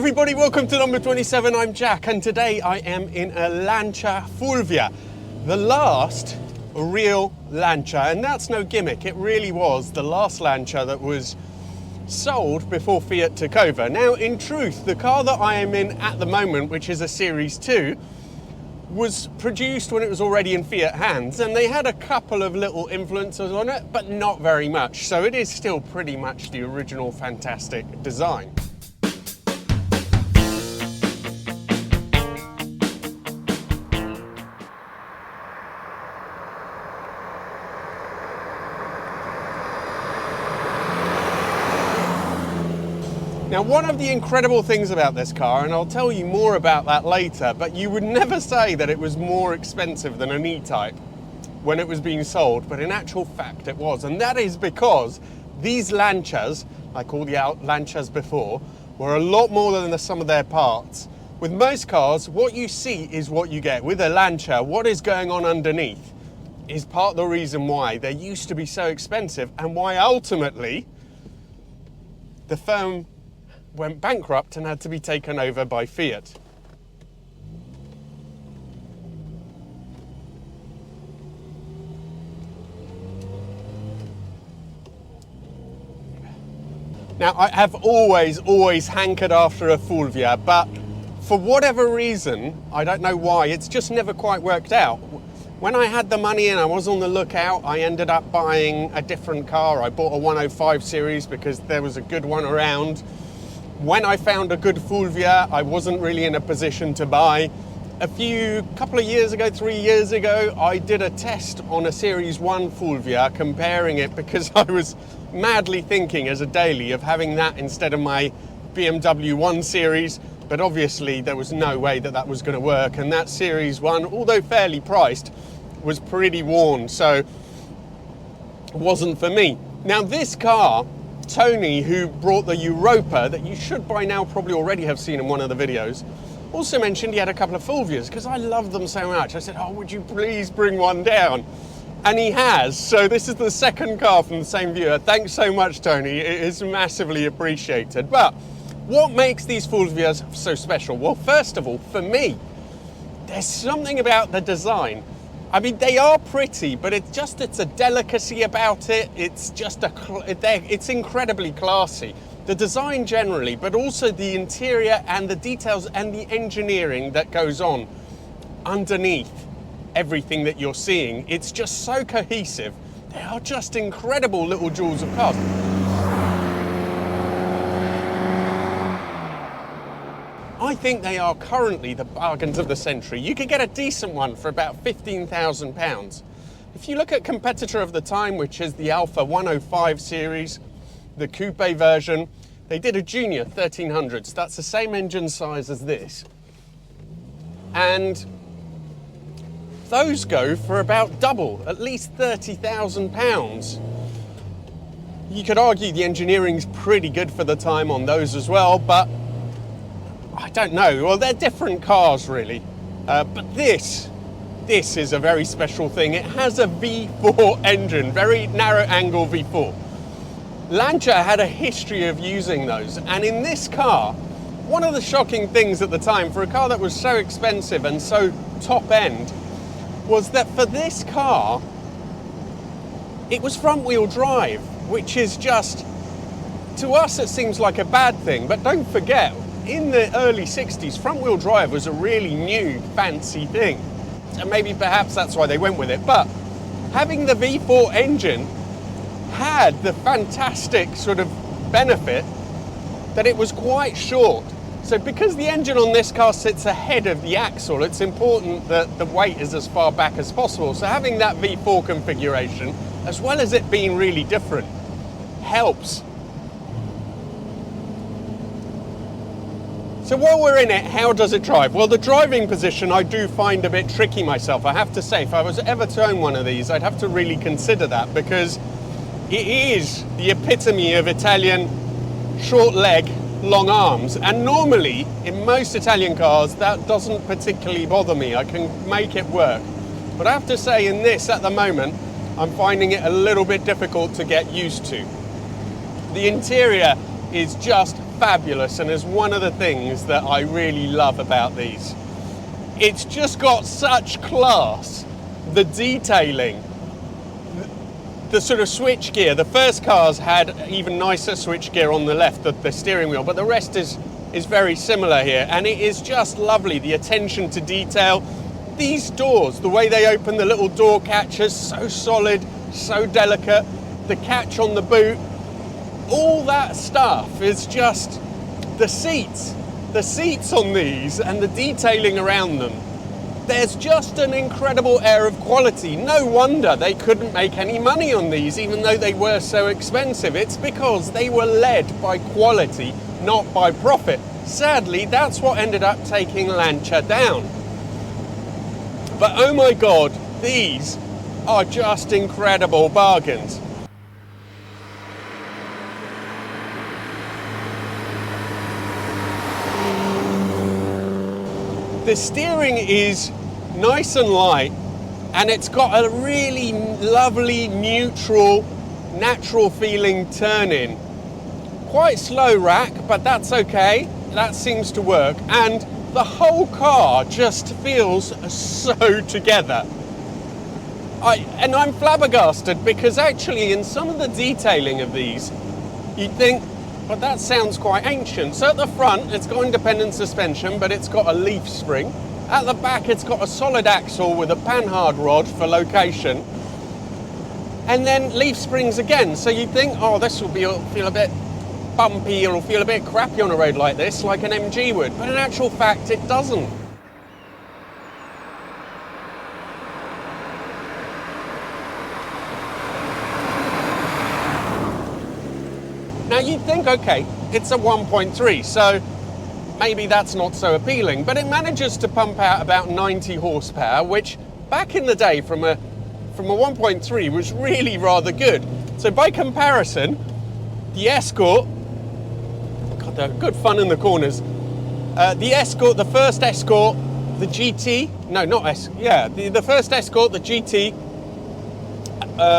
everybody, welcome to number 27. I'm Jack, and today I am in a Lancia Fulvia, the last real Lancia, and that's no gimmick. It really was the last Lancia that was sold before Fiat took over. Now, in truth, the car that I am in at the moment, which is a Series 2, was produced when it was already in Fiat hands, and they had a couple of little influences on it, but not very much. So it is still pretty much the original fantastic design. Now, one of the incredible things about this car, and I'll tell you more about that later, but you would never say that it was more expensive than an E-Type when it was being sold, but in actual fact it was. And that is because these Lancias, like all the Lancias before, were a lot more than the sum of their parts. With most cars, what you see is what you get. With a Lancia, what is going on underneath is part of the reason why they used to be so expensive, and why ultimately the firm went bankrupt and had to be taken over by Fiat. Now, I have always hankered after a Fulvia, but for whatever reason, I don't know why, it's just never quite worked out. When I had the money and I was on the lookout, I ended up buying a different car. I bought a 105 series because there was a good one around. When I found a good Fulvia, I wasn't really in a position to buy. Couple of years ago, 3 years ago, I did a test on a Series 1 Fulvia, comparing it, because I was madly thinking as a daily of having that instead of my BMW 1 Series, but obviously there was no way that that was going to work, and that Series 1, although fairly priced, was pretty worn, so it wasn't for me. Now, this car, Tony, who brought the Europa, that you should by now probably already have seen in one of the videos, also mentioned he had a couple of Fulvias, because I love them so much. I said, oh, would you please bring one down? And he has. So this is the second car from the same viewer. Thanks so much, Tony. It is massively appreciated. But what makes these Fulvias so special? Well, first of all, for me, there's something about the design. I mean, they are pretty, but it's a delicacy about it. It's just it's incredibly classy. The design generally, but also the interior and the details and the engineering that goes on underneath everything that you're seeing. It's just so cohesive. They are just incredible little jewels of cars. I think they are currently the bargains of the century. You could get a decent one for about £15,000. If you look at competitor of the time, which is the Alfa 105 series, the coupe version, they did a junior 1300, so that's the same engine size as this. And those go for about double, at least £30,000. You could argue the engineering's pretty good for the time on those as well, but I don't know. Well, they're different cars, really. But this is a very special thing. It has a V4 engine, very narrow angle V4. Lancia had a history of using those. And in this car, one of the shocking things at the time, for a car that was so expensive and so top end, was that for this car, it was front wheel drive, which is just, to us, it seems like a bad thing. But don't forget, in the early 60s, front-wheel drive was a really new, fancy thing. And maybe perhaps that's why they went with it. But having the V4 engine had the fantastic sort of benefit that it was quite short. So because the engine on this car sits ahead of the axle, it's important that the weight is as far back as possible. So having that V4 configuration, as well as it being really different, helps. So while we're in it, how does it drive? Well, the driving position I do find a bit tricky myself, I have to say. If I was ever to own one of these, I'd have to really consider that, because it is the epitome of Italian short leg, long arms. And normally, in most Italian cars, that doesn't particularly bother me. I can make it work. But I have to say, in this, at the moment, I'm finding it a little bit difficult to get used to. The interior is just fabulous and is one of the things that I really love about these. It's just got such class. The detailing, the sort of switch gear. The first cars had even nicer switch gear on the left, the steering wheel, but the rest is very similar here, and it is just lovely. The attention to detail. These doors, the way they open the little door catchers, so solid, so delicate. The catch on the boot, all that stuff is just the seats on these and the detailing around them. There's just an incredible air of quality. No wonder they couldn't make any money on these, even though they were so expensive. It's because they were led by quality, not by profit. Sadly, that's what ended up taking Lancia down. But oh my God, these are just incredible bargains. The steering is nice and light, and it's got a really lovely, neutral, natural feeling turn-in. Quite slow rack, but that's okay. That seems to work. And the whole car just feels so together. I'm flabbergasted, because actually in some of the detailing of these, you'd think, but that sounds quite ancient. So at the front, it's got independent suspension, but it's got a leaf spring. At the back, it's got a solid axle with a panhard rod for location. And then leaf springs again. So you'd think, oh, this will feel a bit bumpy, it'll feel a bit crappy on a road like this, like an MG would. But in actual fact, it doesn't. Now you'd think, okay, it's a 1.3, so maybe that's not so appealing, but it manages to pump out about 90 horsepower, which back in the day from a 1.3 was really rather good. So by comparison, the Escort, God, they're good fun in the corners. The Escort, the first Escort, the GT, no, not the first Escort, the GT,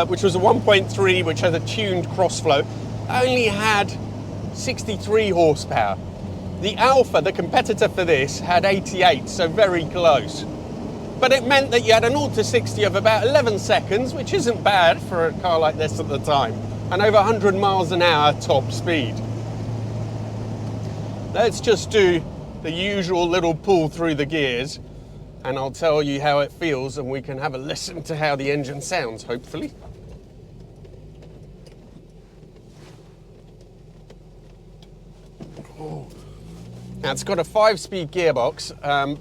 which was a 1.3, which had a tuned crossflow, only had 63 horsepower. The Alfa, the competitor for this, had 88, so very close. But it meant that you had an 0 to 60 of about 11 seconds, which isn't bad for a car like this at the time, and over 100 miles an hour top speed. Let's just do the usual little pull through the gears, and I'll tell you how it feels, and we can have a listen to how the engine sounds, hopefully. Now it's got a 5-speed gearbox,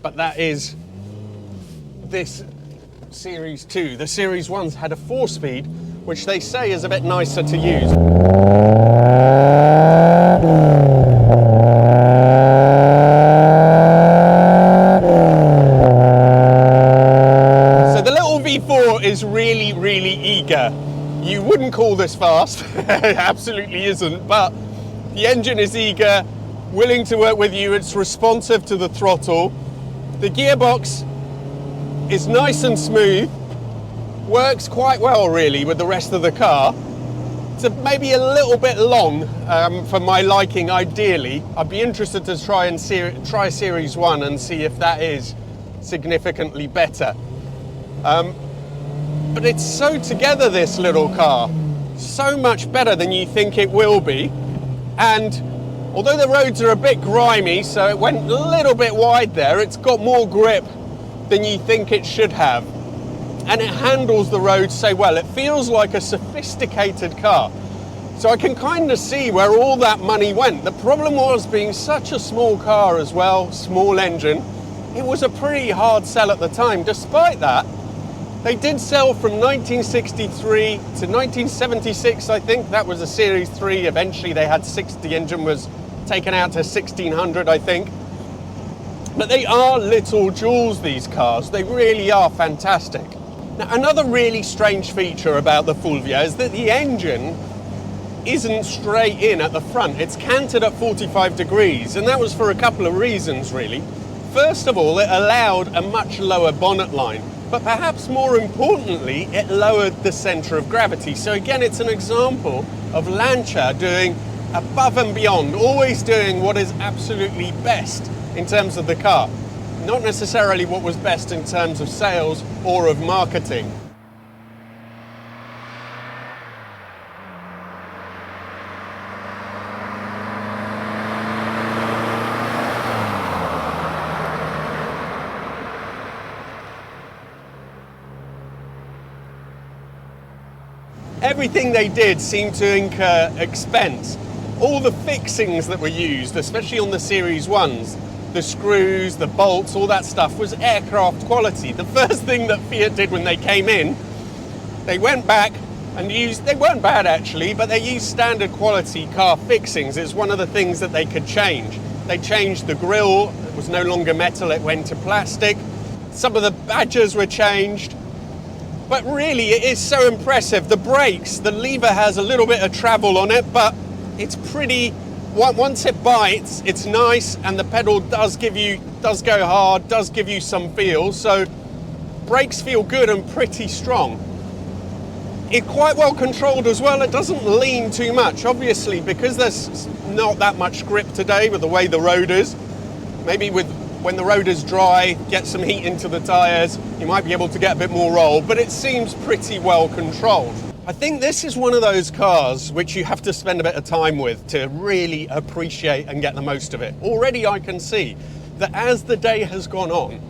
but that is this Series 2. The Series 1's had a 4-speed, which they say is a bit nicer to use. So the little V4 is really, really eager. You wouldn't call this fast, it absolutely isn't, but the engine is eager, willing to work with you. It's responsive to the throttle. The gearbox is nice and smooth, works quite well really with the rest of the car. It's maybe a little bit long for my liking ideally. I'd be interested to try Series 1 and see if that is significantly better. But it's so together, this little car. So much better than you think it will be. And although the roads are a bit grimy, so it went a little bit wide there, it's got more grip than you think it should have. And it handles the road so well. It feels like a sophisticated car. So I can kind of see where all that money went. The problem was, being such a small car as well, small engine, it was a pretty hard sell at the time. Despite that, they did sell from 1963 to 1976, I think. That was a Series 3. Eventually they had the engine was taken out to 1600, I think. But they are little jewels, these cars. They really are fantastic. Now, another really strange feature about the Fulvia is that the engine isn't straight in at the front. It's canted at 45 degrees, and that was for a couple of reasons, really. First of all, it allowed a much lower bonnet line, but perhaps more importantly, it lowered the center of gravity. So again, it's an example of Lancia doing above and beyond, always doing what is absolutely best in terms of the car, not necessarily what was best in terms of sales or of marketing. Everything they did seemed to incur expense. All the fixings that were used, especially on the Series 1s, the screws, the bolts, all that stuff was aircraft quality. The first thing that Fiat did when they came in, they went back and used, they weren't bad actually, but they used standard quality car fixings. It's one of the things that they could change. They changed the grille, it was no longer metal, it went to plastic. Some of the badges were changed. But really, it is so impressive. The brakes, the lever has a little bit of travel on it, but it's pretty, once it bites, it's nice, and the pedal does go hard, does give you some feel. So brakes feel good and pretty strong. It's quite well controlled as well. It doesn't lean too much, obviously, because there's not that much grip today with the way the road is. Maybe when the road is dry, get some heat into the tyres, you might be able to get a bit more roll, but it seems pretty well controlled. I think this is one of those cars which you have to spend a bit of time with to really appreciate and get the most of it. Already I can see that as the day has gone on,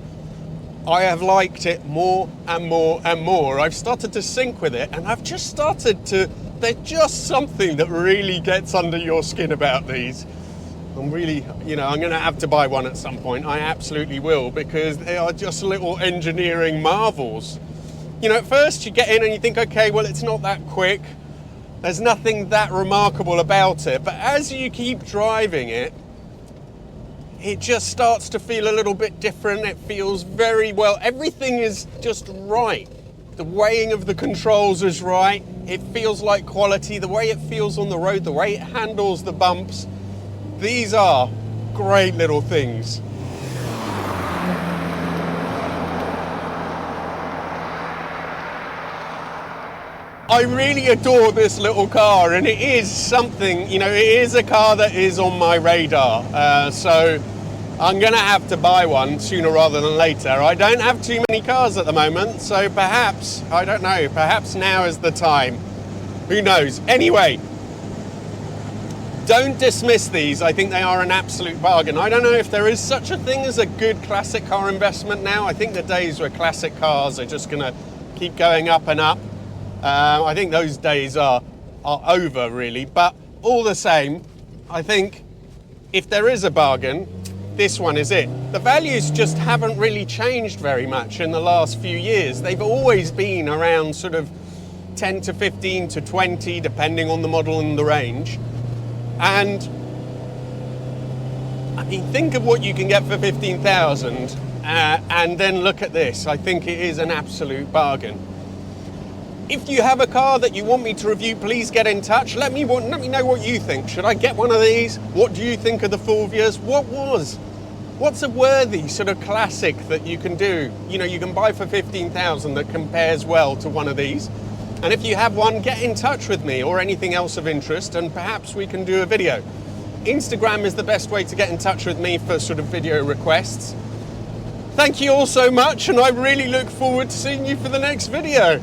I have liked it more and more and more. I've started to sync with it, and I've just started to, there's just something that really gets under your skin about these. I'm really, I'm going to have to buy one at some point. I absolutely will, because they are just little engineering marvels. At first you get in and you think, okay, well, it's not that quick. There's nothing that remarkable about it. But as you keep driving it, it just starts to feel a little bit different. It feels very well. Everything is just right. The weighing of the controls is right. It feels like quality. The way it feels on the road, the way it handles the bumps. These are great little things. I really adore this little car, and it is something, it is a car that is on my radar. So I'm going to have to buy one sooner rather than later. I don't have too many cars at the moment, so perhaps, I don't know, perhaps now is the time. Who knows? Anyway. Don't dismiss these. I think they are an absolute bargain. I don't know if there is such a thing as a good classic car investment now. I think the days where classic cars are just going to keep going up and up. I think those days are over, really. But all the same, I think if there is a bargain, this one is it. The values just haven't really changed very much in the last few years. They've always been around sort of 10 to 15 to 20, depending on the model and the range. And I mean, think of what you can get for 15,000, and then look at this. I think it is an absolute bargain. If you have a car that you want me to review, please get in touch. Let me know what you think. Should I get one of these? What do you think of the Fulvias? What's a worthy sort of classic that you can do? You can buy for 15,000 that compares well to one of these. And if you have one, get in touch with me or anything else of interest, and perhaps we can do a video. Instagram is the best way to get in touch with me for sort of video requests. Thank you all so much, and I really look forward to seeing you for the next video.